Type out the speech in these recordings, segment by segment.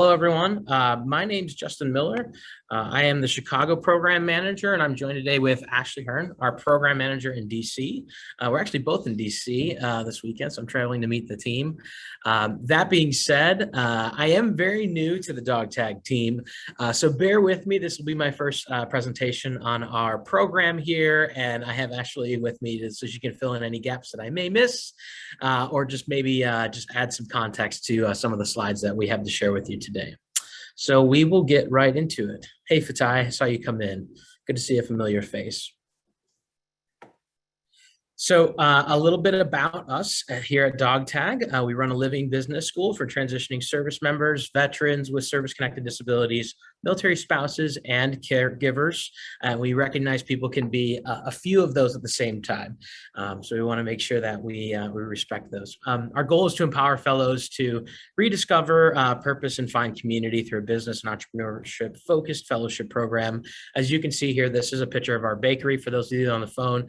Hello, everyone. My name is Justin Miller. I am the Chicago Program Manager, and I'm joined today with Ashley Hearn, our Program Manager in DC. We're actually both in DC this weekend, so I'm traveling to meet the team. That being said, I am very new to the dog tag team, so bear with me. This will be my first presentation on our program here, and I have Ashley with me so she can fill in any gaps that I may miss, or just maybe just add some context to some of the slides that we have to share with you today. So we will get right into it. Hey, Fatai, I saw you come in. Good to see a familiar face. So a little bit about us here at Dog Tag. We run a living business school for transitioning service members, veterans with service-connected disabilities, military spouses, and caregivers. We recognize people can be a few of those at the same time. So we want to make sure that we respect those. Our goal is to empower fellows to rediscover purpose and find community through a business and entrepreneurship focused fellowship program. As you can see here, this is a picture of our bakery. For those of you on the phone,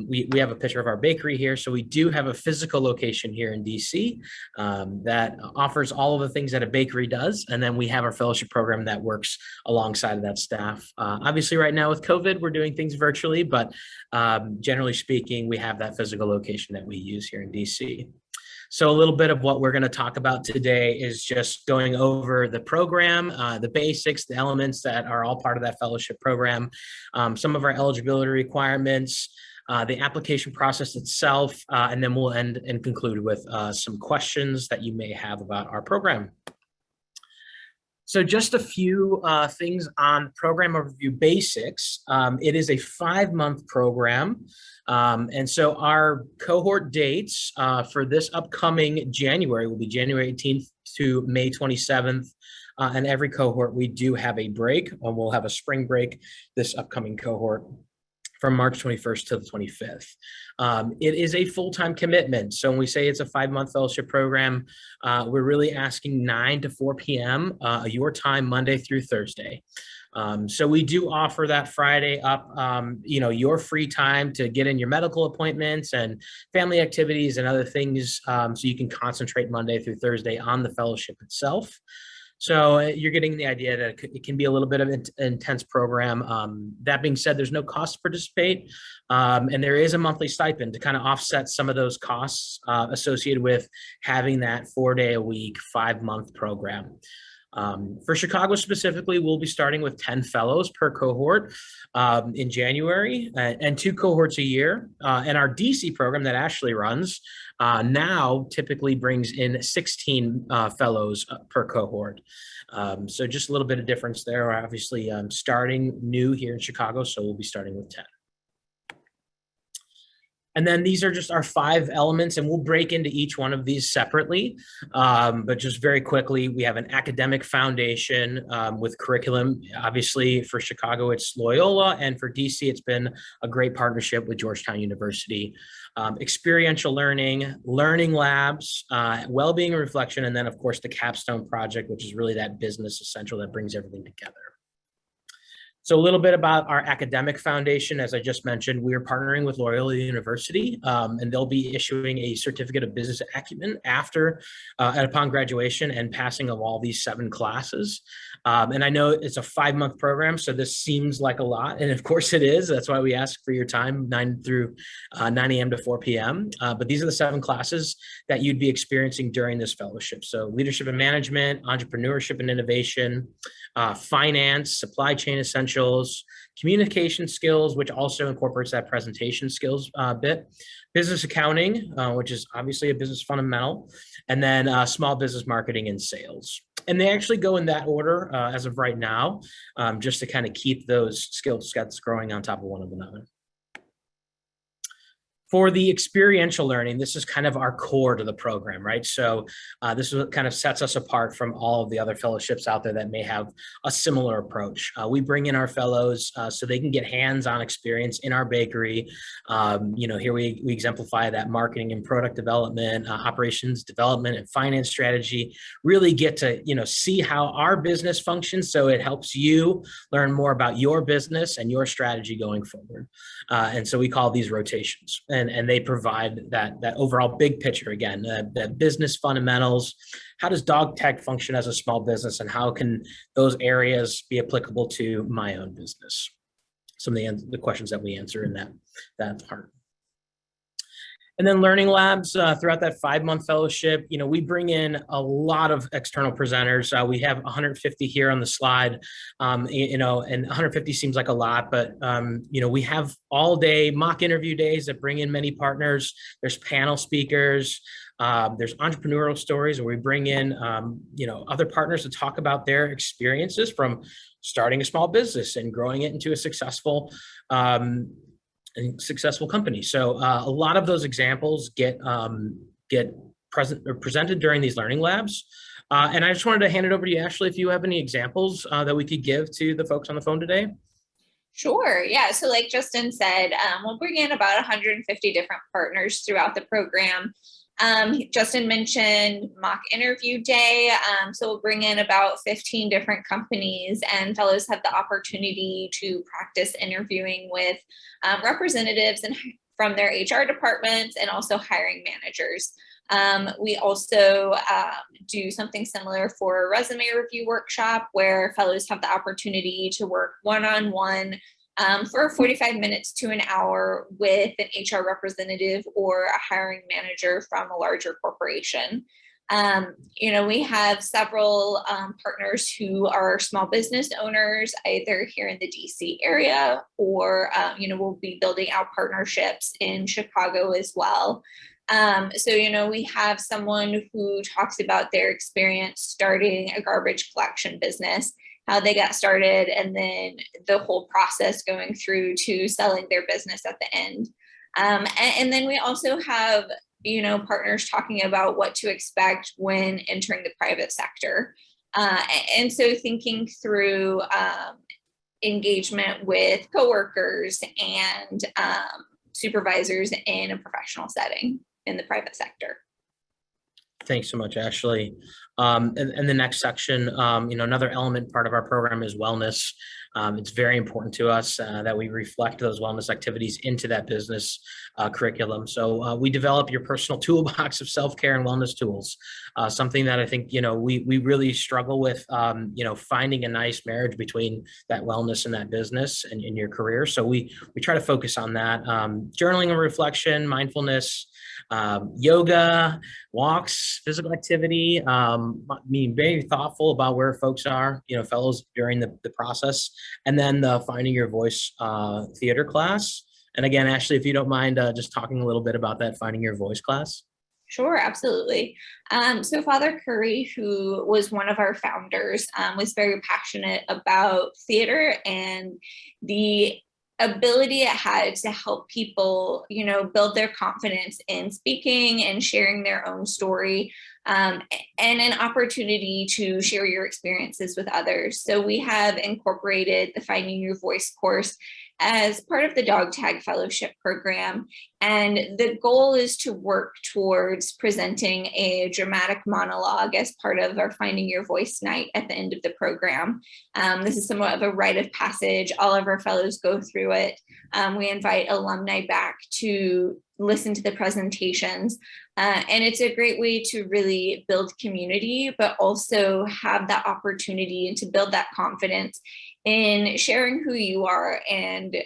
we have a picture of our bakery here. So we do have a physical location here in DC that offers all of the things that a bakery does. And then we have our fellowship program that works alongside of that staff. Obviously right now with COVID, we're doing things virtually, but generally speaking, we have that physical location that we use here in DC. So a little bit of what we're going to talk about today is just going over the program, the basics, the elements that are all part of that fellowship program, some of our eligibility requirements, the application process itself, and then we'll end and conclude with some questions that you may have about our program. So just a few things on program overview basics. It is a 5-month program. And so our cohort dates for this upcoming January will be January 18th to May 27th. And every cohort, we do have a break, and we'll have a spring break this upcoming cohort from March 21st to the 25th. It is a full-time commitment. So when we say it's a 5-month fellowship program, we're really asking 9 to 4 p.m. Your time, Monday through Thursday. So we do offer that Friday up, your free time to get in your medical appointments and family activities and other things, so you can concentrate Monday through Thursday on the fellowship itself. So you're getting the idea that it can be a little bit of an intense program. That being said, there's no cost to participate, and there is a monthly stipend to kind of offset some of those costs associated with having that 4-day-a-week, 5-month program. For Chicago specifically, we'll be starting with 10 fellows per cohort in January and 2 cohorts a year. And our DC program that Ashley runs now typically brings in 16 fellows per cohort. So just a little bit of difference there. We're obviously starting new here in Chicago, so we'll be starting with 10. And then these are just our 5 elements, and we'll break into each one of these separately. But just very quickly, we have an academic foundation with curriculum. Obviously, for Chicago, it's Loyola, and for DC, it's been a great partnership with Georgetown University. Experiential learning, learning labs, well-being and reflection, and then, of course, the Capstone Project, which is really that business essential that brings everything together. So a little bit about our academic foundation. As I just mentioned, we are partnering with Loyola University, and they'll be issuing a certificate of business acumen after and upon graduation and passing of all these 7 classes. And I know it's a 5-month program, so this seems like a lot, and of course it is. That's why we ask for your time, 9 a.m. to 4 p.m. But these are the 7 classes that you'd be experiencing during this fellowship. So leadership and management, entrepreneurship and innovation, finance, supply chain essentials, communication skills, which also incorporates that presentation skills bit, business accounting, which is obviously a business fundamental, and then small business marketing and sales. And they actually go in that order as of right now, just to kind of keep those skill sets growing on top of one another. For the experiential learning, this is kind of our core to the program, right? So this is what kind of sets us apart from all of the other fellowships out there that may have a similar approach. We bring in our fellows so they can get hands-on experience in our bakery. Here we exemplify that marketing and product development, operations development, and finance strategy. Really get to see how our business functions, so it helps you learn more about your business and your strategy going forward. And so we call these rotations. and they provide that overall big picture again, the business fundamentals. How does dog tag function as a small business, and how can those areas be applicable to my own business? Some of the questions that we answer in that part. And then learning labs throughout that 5-month fellowship, we bring in a lot of external presenters. We have 150 here on the slide, and 150 seems like a lot, but we have all day mock interview days that bring in many partners. There's panel speakers. There's entrepreneurial stories where we bring in, other partners to talk about their experiences from starting a small business and growing it into a successful company. So a lot of those examples get presented during these learning labs. And I just wanted to hand it over to you, Ashley, if you have any examples that we could give to the folks on the phone today. Sure. Yeah. So like Justin said, we'll bring in about 150 different partners throughout the program. Justin mentioned mock interview day. So we'll bring in about 15 different companies, and fellows have the opportunity to practice interviewing with representatives and from their HR departments and also hiring managers. We also do something similar for a resume review workshop where fellows have the opportunity to work one-on-one for 45 minutes to an hour with an HR representative or a hiring manager from a larger corporation. We have several partners who are small business owners, either here in the DC area or, we'll be building out partnerships in Chicago as well. We have someone who talks about their experience starting a garbage collection business, how they got started, and then the whole process going through to selling their business at the end. And then we also have, partners talking about what to expect when entering the private sector. And so thinking through engagement with coworkers and supervisors in a professional setting in the private sector. Thanks so much, Ashley. And the next section, another element part of our program is wellness. It's very important to us that we reflect those wellness activities into that business curriculum. So we develop your personal toolbox of self-care and wellness tools, something that I think, we really struggle with, finding a nice marriage between that wellness and that business and in your career. So we try to focus on that. Journaling and reflection, mindfulness, yoga, walks, physical activity, being very thoughtful about where folks are, fellows during the process, and then the Finding Your Voice theater class. And again, Ashley, if you don't mind just talking a little bit about that Finding Your Voice class. Sure, absolutely. So Father Curry, who was one of our founders, was very passionate about theater and the ability it had to help people, build their confidence in speaking and sharing their own story, and an opportunity to share your experiences with others. So we have incorporated the Finding Your Voice course as part of the Dog Tag Fellowship program. And the goal is to work towards presenting a dramatic monologue as part of our Finding Your Voice night at the end of the program. This is somewhat of a rite of passage. All of our fellows go through it. We invite alumni back to listen to the presentations. And it's a great way to really build community, but also have that opportunity to build that confidence in sharing who you are and,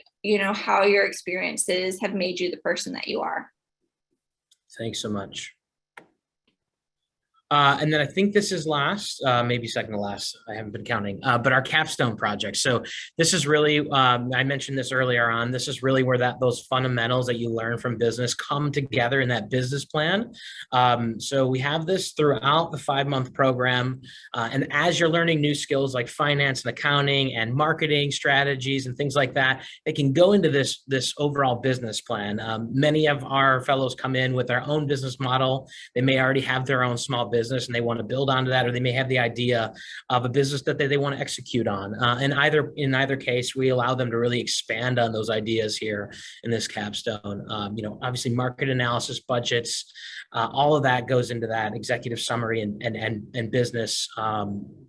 how your experiences have made you the person that you are. Thanks so much. And then I think this is last, maybe second to last, I haven't been counting, but our Capstone Project. So this is really, I mentioned this earlier on, this is really where those fundamentals that you learn from business come together in that business plan. So we have this throughout the 5-month program. And as you're learning new skills like finance and accounting and marketing strategies and things like that, they can go into this overall business plan. Many of our fellows come in with their own business model. They may already have their own small business and they want to build onto that, or they may have the idea of a business that they want to execute on. And in either case, we allow them to really expand on those ideas here in this capstone. Obviously market analysis, budgets, all of that goes into that executive summary and business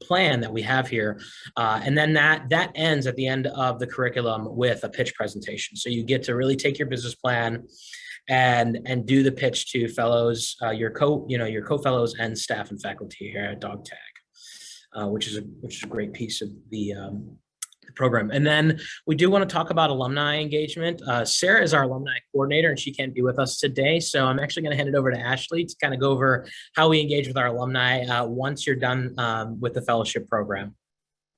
plan that we have here. And then that ends at the end of the curriculum with a pitch presentation. So you get to really take your business plan and do the pitch to fellows, your co-fellows and staff and faculty here at Dog Tag, which is a great piece of the program. And then we do want to talk about alumni engagement. Sarah is our alumni coordinator, and she can't be with us today. So I'm actually going to hand it over to Ashley to kind of go over how we engage with our alumni once you're done with the fellowship program.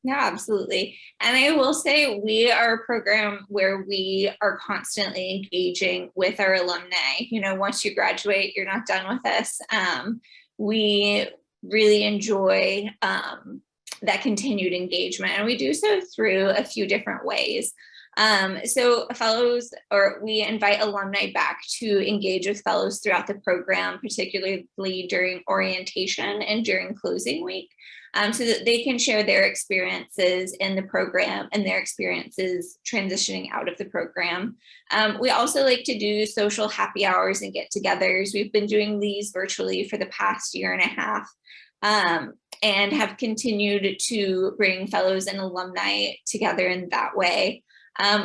Yeah, absolutely. And I will say we are a program where we are constantly engaging with our alumni. You know, once you graduate, you're not done with us. We really enjoy that continued engagement, and we do so through a few different ways. So fellows, or we invite alumni back to engage with fellows throughout the program, particularly during orientation and during closing week. So that they can share their experiences in the program and their experiences transitioning out of the program. We also like to do social happy hours and get-togethers. We've been doing these virtually for the past year and a half, and have continued to bring fellows and alumni together in that way.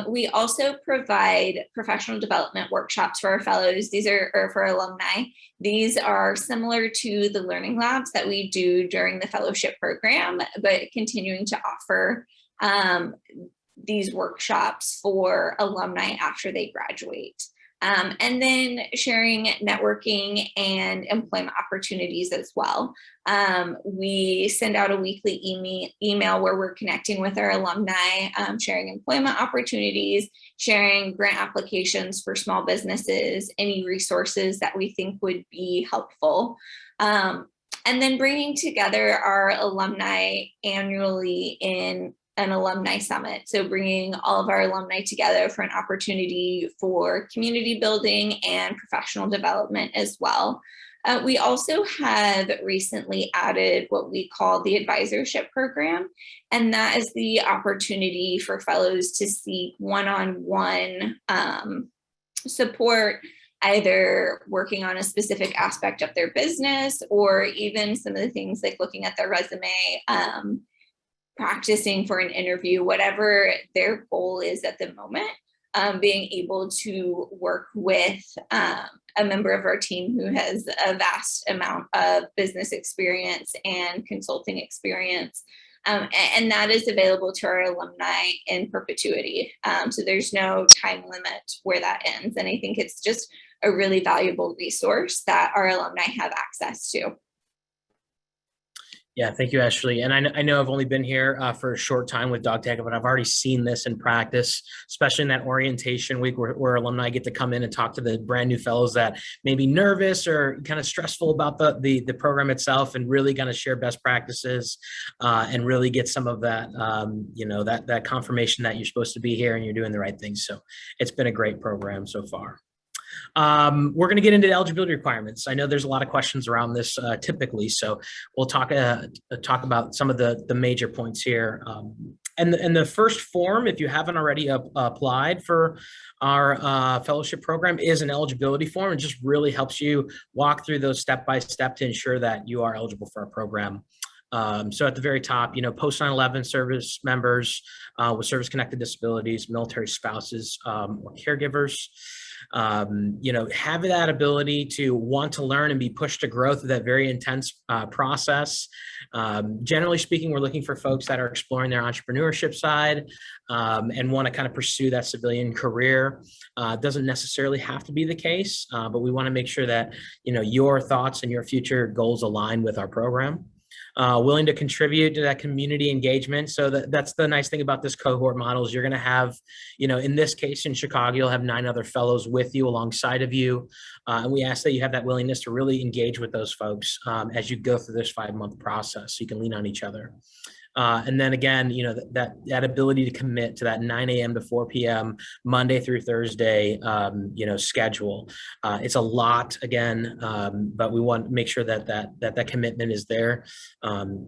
We also provide professional development workshops for our fellows. These are, or for alumni. These are similar to the learning labs that we do during the fellowship program, but continuing to offer these workshops for alumni after they graduate. And then sharing networking and employment opportunities as well. We send out a weekly email where we're connecting with our alumni, sharing employment opportunities, sharing grant applications for small businesses, any resources that we think would be helpful. And then bringing together our alumni annually in an alumni summit. So bringing all of our alumni together for an opportunity for community building and professional development as well. We also have recently added what we call the advisorship program, and that is the opportunity for fellows to seek one-on-one support, either working on a specific aspect of their business, or even some of the things like looking at their resume, practicing for an interview, whatever their goal is at the moment. Being able to work with a member of our team who has a vast amount of business experience and consulting experience. And that is available to our alumni in perpetuity. So there's no time limit where that ends. And I think it's just a really valuable resource that our alumni have access to. Yeah, thank you, Ashley. And I know I've only been here for a short time with Dog Tag, but I've already seen this in practice, especially in that orientation week where alumni get to come in and talk to the brand new fellows that may be nervous or kind of stressful about the program itself, and really kind of share best practices and really get some of that, that confirmation that you're supposed to be here and you're doing the right things. So it's been a great program so far. We're going to get into the eligibility requirements. I know there's a lot of questions around this typically, so we'll talk about some of the major points here. And the first form, if you haven't already applied for our fellowship program, is an eligibility form. It just really helps you walk through those step by step to ensure that you are eligible for our program. So at the very top, post 9/11 service members with service-connected disabilities, military spouses, or caregivers, have that ability to want to learn and be pushed to growth through that very intense process. Generally speaking, we're looking for folks that are exploring their entrepreneurship side and want to kind of pursue that civilian career. Doesn't necessarily have to be the case, but we want to make sure that, your thoughts and your future goals align with our program. Willing to contribute to that community engagement. So that's the nice thing about this cohort model is you're going to have, in this case in Chicago, you'll have 9 other fellows with you alongside of you. And we ask that you have that willingness to really engage with those folks as you go through this 5-month process, so you can lean on each other. And then again, that ability to commit to that 9 a.m. to 4 p.m. Monday through Thursday, schedule. It's a lot again, but we want to make sure that commitment is there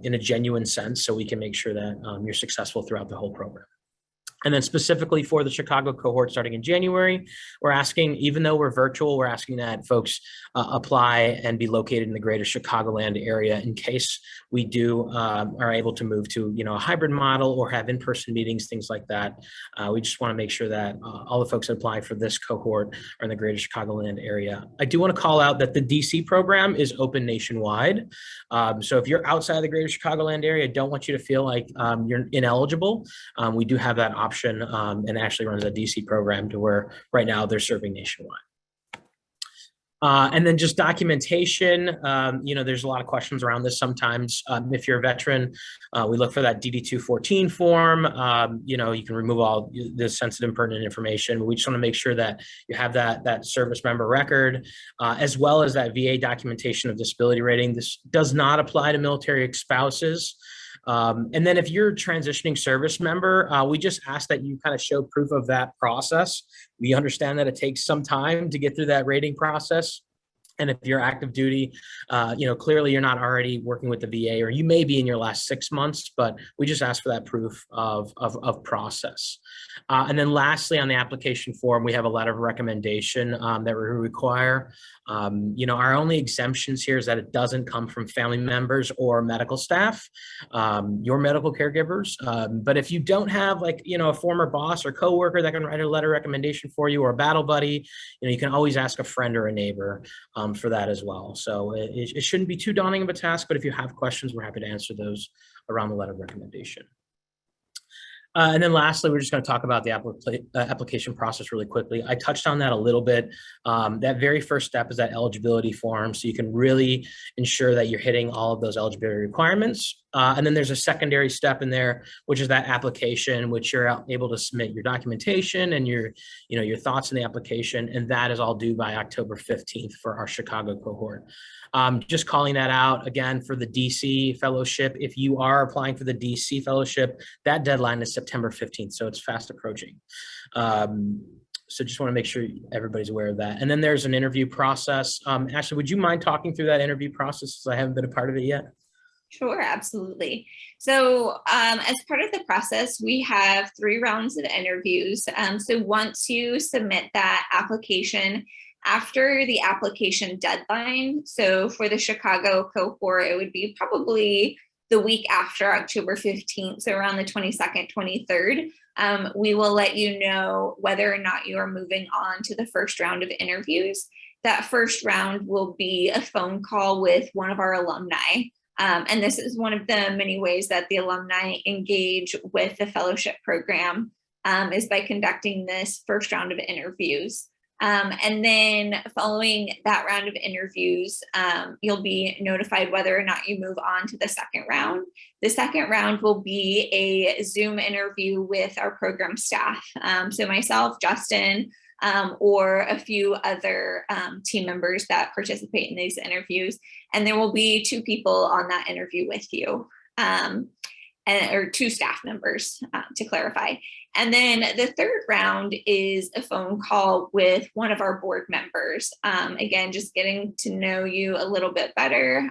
in a genuine sense, so we can make sure that you're successful throughout the whole program. And then specifically for the Chicago cohort starting in January, we're asking, even though we're virtual, we're asking that folks apply and be located in the greater Chicagoland area in case we are able to move to, a hybrid model or have in-person meetings, things like that. We just want to make sure that all the folks that apply for this cohort are in the greater Chicagoland area. I do want to call out that the DC program is open nationwide. So if you're outside of the greater Chicagoland area, I don't want you to feel like you're ineligible. We do have that option, and actually runs a DC program to where right now they're serving nationwide. And then just documentation, there's a lot of questions around this sometimes. If you're a veteran, we look for that DD-214 form. You can remove all the sensitive and pertinent information. We just want to make sure that you have that service member record, as well as that VA documentation of disability rating. This does not apply to military spouses. And then if you're a transitioning service member, we just ask that you kind of show proof of that process. We understand that it takes some time to get through that rating process. And if you're active duty, clearly you're not already working with the VA, or you may be in your last 6 months, but we just ask for that proof of process. And then lastly, on the application form, we have a letter of recommendation that we require. Our only exemptions here is that it doesn't come from family members or medical staff, your medical caregivers. But if you don't have a former boss or coworker that can write a letter of recommendation for you, or a battle buddy, you can always ask a friend or a neighbor for that as well. So it shouldn't be too daunting of a task, but if you have questions, we're happy to answer those around the letter of recommendation. And then lastly, we're just going to talk about the application process really quickly. I touched on that a little bit. That very first step is that eligibility form, so you can really ensure that you're hitting all of those eligibility requirements. And then there's a secondary step in there, which is that application, which you're able to submit your documentation and your thoughts in the application, and that is all due by October 15th for our Chicago cohort. Just calling that out again for the DC fellowship. If you are applying for the DC fellowship, that deadline is September 15th, so it's fast approaching. So just want to make sure everybody's aware of that. And then there's an interview process. Ashley, would you mind talking through that interview process, since I haven't been a part of it yet? Sure, absolutely. So as part of the process, we have 3 rounds of interviews. So once you submit that application, after the application deadline, so for the Chicago cohort, it would be probably the week after October 15th, so around the 22nd, 23rd, we will let you know whether or not you are moving on to the first round of interviews. That first round will be a phone call with one of our alumni. And this is one of the many ways that the alumni engage with the fellowship program, is by conducting this first round of interviews. And then following that round of interviews, you'll be notified whether or not you move on to the second round. The second round will be a Zoom interview with our program staff. So myself, Justin, or a few other team members that participate in these interviews. And there will be 2 people on that interview with you, or 2 staff members, to clarify. And then the third round is a phone call with one of our board members. Again, just getting to know you a little bit better,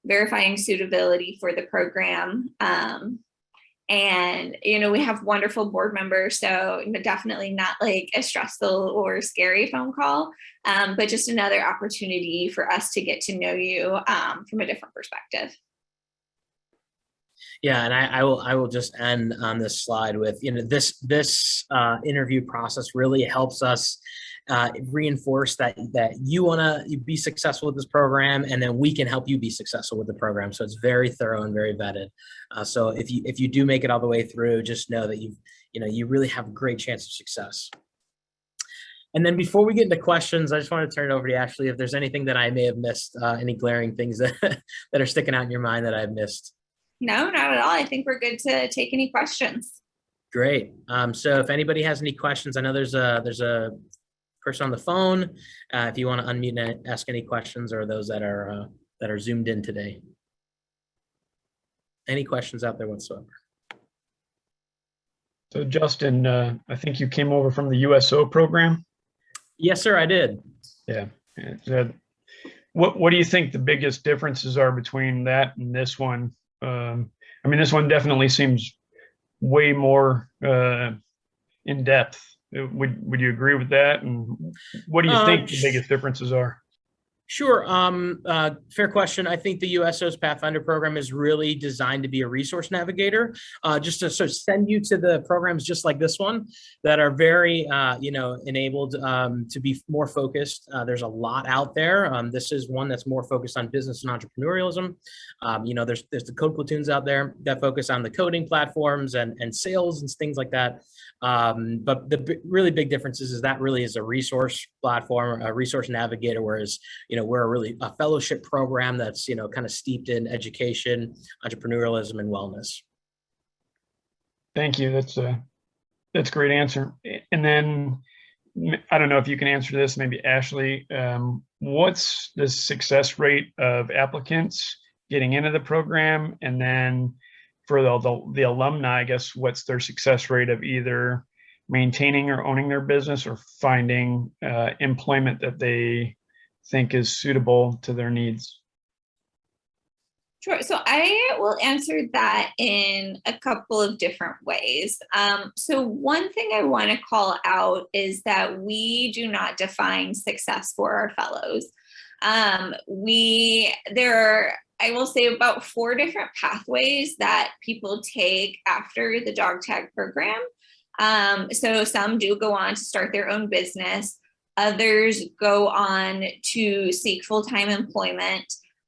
verifying suitability for the program. And, we have wonderful board members, so definitely not like a stressful or scary phone call, but just another opportunity for us to get to know you from a different perspective. Yeah, and I will just end on this slide with, this interview process really helps us reinforce that you want to be successful with this program, and then we can help you be successful with the program. So it's very thorough and very vetted. So if you do make it all the way through, just know that you really have a great chance of success. And then before we get into questions, I just want to turn it over to Ashley if there's anything that I may have missed, any glaring things that are sticking out in your mind that I've missed. No, not at all. I think we're good to take any questions. Great. So if anybody has any questions, I know there's a person on the phone. If you want to unmute and ask any questions, or those that are zoomed in today. Any questions out there whatsoever? So Justin, I think you came over from the USO program. Yes, sir, I did. Yeah. What do you think the biggest differences are between that and this one? This one definitely seems way more in depth. Would you agree with that? And what do you think the biggest differences are? Sure. Fair question. I think the USO's Pathfinder program is really designed to be a resource navigator, just to sort of send you to the programs just like this one that are very, enabled to be more focused. There's a lot out there. This is one that's more focused on business and entrepreneurialism. There's the code platoons out there that focus on the coding platforms and sales and things like that. But the really big difference is that really is a resource platform, a resource navigator, whereas we're a fellowship program that's kind of steeped in education, entrepreneurialism, and wellness. Thank you. That's a great answer. And then I don't know if you can answer this, maybe Ashley. What's the success rate of applicants getting into the program? And then for the alumni, I guess, what's their success rate of either maintaining or owning their business or finding employment that they think is suitable to their needs? Sure. So I will answer that in a couple of different ways. So one thing I want to call out is that we do not define success for our fellows. There are, I will say, about 4 different pathways that people take after the dog tag program. So some do go on to start their own business. Others go on to seek full-time employment.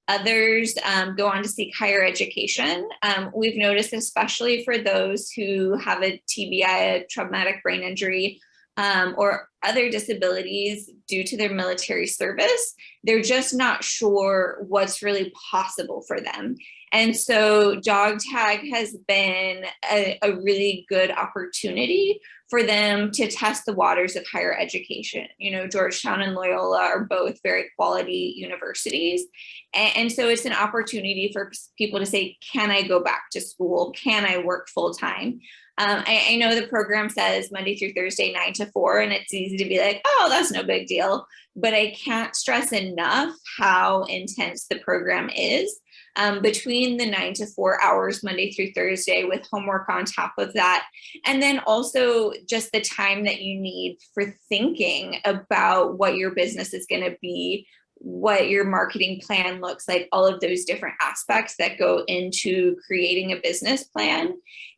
Others go on to seek higher education. We've noticed, especially for those who have a TBI, a traumatic brain injury, or other disabilities due to their military service, they're just not sure what's really possible for them. And so dog tag has been a really good opportunity for them to test the waters of higher education. Georgetown and Loyola are both very quality universities. And so it's an opportunity for people to say, can I go back to school? Can I work full time? I know the program says Monday through Thursday, 9 to 4, and it's easy to be like, oh, that's no big deal. But I can't stress enough how intense the program is. Between the 9 to 4 hours, Monday through Thursday, with homework on top of that. And then also just the time that you need for thinking about what your business is going to be, what your marketing plan looks like, all of those different aspects that go into creating a business plan.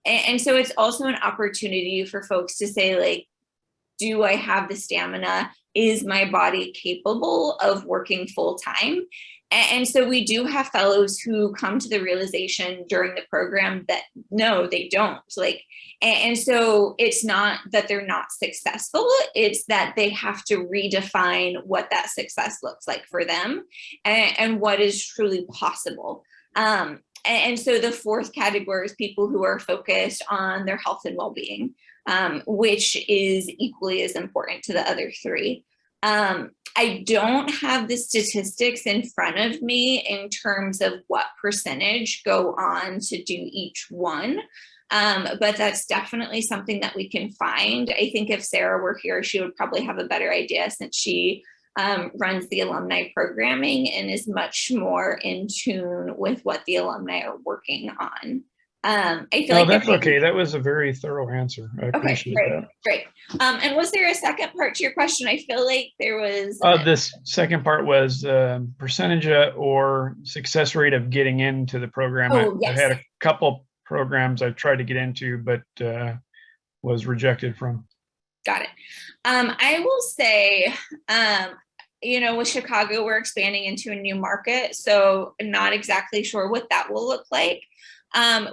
And so it's also an opportunity for folks to say, like, do I have the stamina? Is my body capable of working full time? And so we do have fellows who come to the realization during the program that no, they don't. And so it's not that they're not successful, it's that they have to redefine what that success looks like for them and what is truly possible. And so the 4th category is people who are focused on their health and well-being, which is equally as important to the other 3. I don't have the statistics in front of me in terms of what percentage go on to do each one. But that's definitely something that we can find. I think if Sarah were here, she would probably have a better idea, since she runs the alumni programming and is much more in tune with what the alumni are working on. I feel like that's okay. That was a very thorough answer. I appreciate that. Great. And was there a second part to your question? I feel like there was. This second part was percentage or success rate of getting into the program. Yes. I've had a couple programs I've tried to get into, but was rejected from. Got it. I will say, with Chicago, we're expanding into a new market, so not exactly sure what that will look like.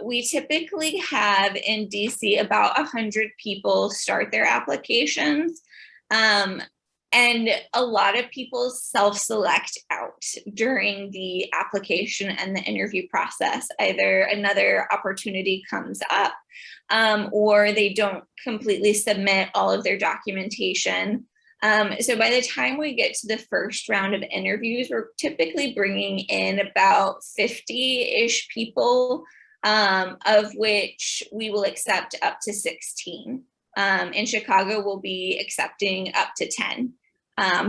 We typically have in DC about 100 people start their applications. And a lot of people self-select out during the application and the interview process. Either another opportunity comes up, or they don't completely submit all of their documentation. So by the time we get to the first round of interviews, we're typically bringing in about 50-ish people, of which we will accept up to 16. In Chicago, we'll be accepting up to 10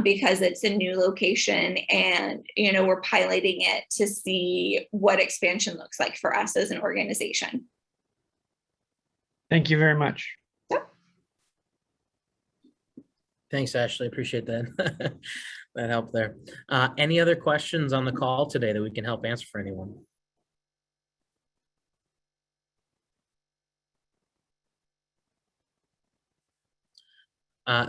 because it's a new location, and we're piloting it to see what expansion looks like for us as an organization. Thank you very much. Thanks, Ashley. Appreciate that. That helped there. Any other questions on the call today that we can help answer for anyone?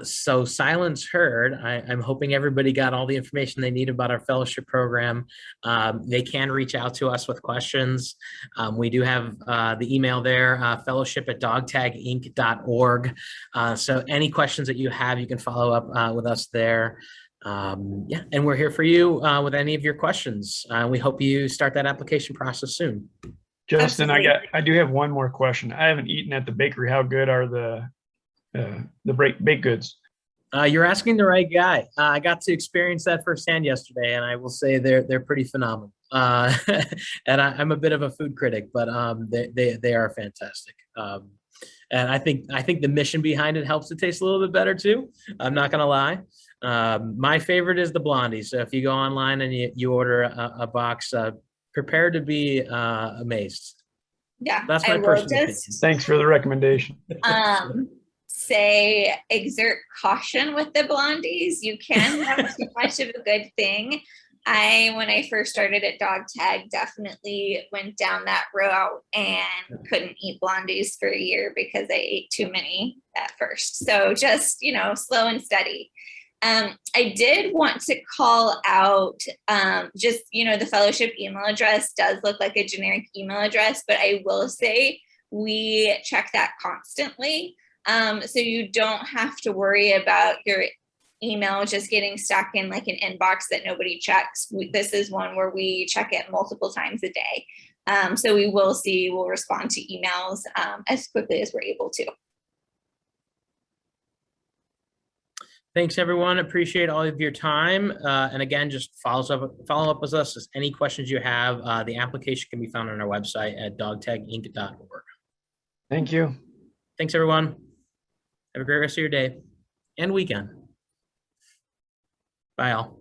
So silence heard. I'm hoping everybody got all the information they need about our fellowship program. They can reach out to us with questions. We do have the email there, fellowship@dogtaginc.org. So any questions that you have, you can follow up with us there. Yeah, and we're here for you with any of your questions. We hope you start that application process soon. Justin, Absolutely. I do have one more question. I haven't eaten at the bakery. How good are the baked goods? You're asking the right guy. I got to experience that firsthand yesterday, and I will say they're pretty phenomenal. And I'm a bit of a food critic, but they are fantastic. And I think the mission behind it helps it taste a little bit better too. I'm not gonna lie. My favorite is the blondie. So if you go online and you order a box, prepare to be amazed. Yeah, That's I my will personal just Thanks for the recommendation. say exert caution with the blondies. You can have too much of a good thing. When I first started at Dog Tag, definitely went down that route and couldn't eat blondies for a year because I ate too many at first. So just, slow and steady. I did want to call out the fellowship email address does look like a generic email address, but I will say we check that constantly. So you don't have to worry about your email just getting stuck in like an inbox that nobody checks. This is one where we check it multiple times a day. So we'll respond to emails as quickly as we're able to. Thanks, everyone. Appreciate all of your time. And again, just follow up with us. As any questions you have, the application can be found on our website at dogtaginc.org. Thank you. Thanks, everyone. Have a great rest of your day and weekend. Bye, all.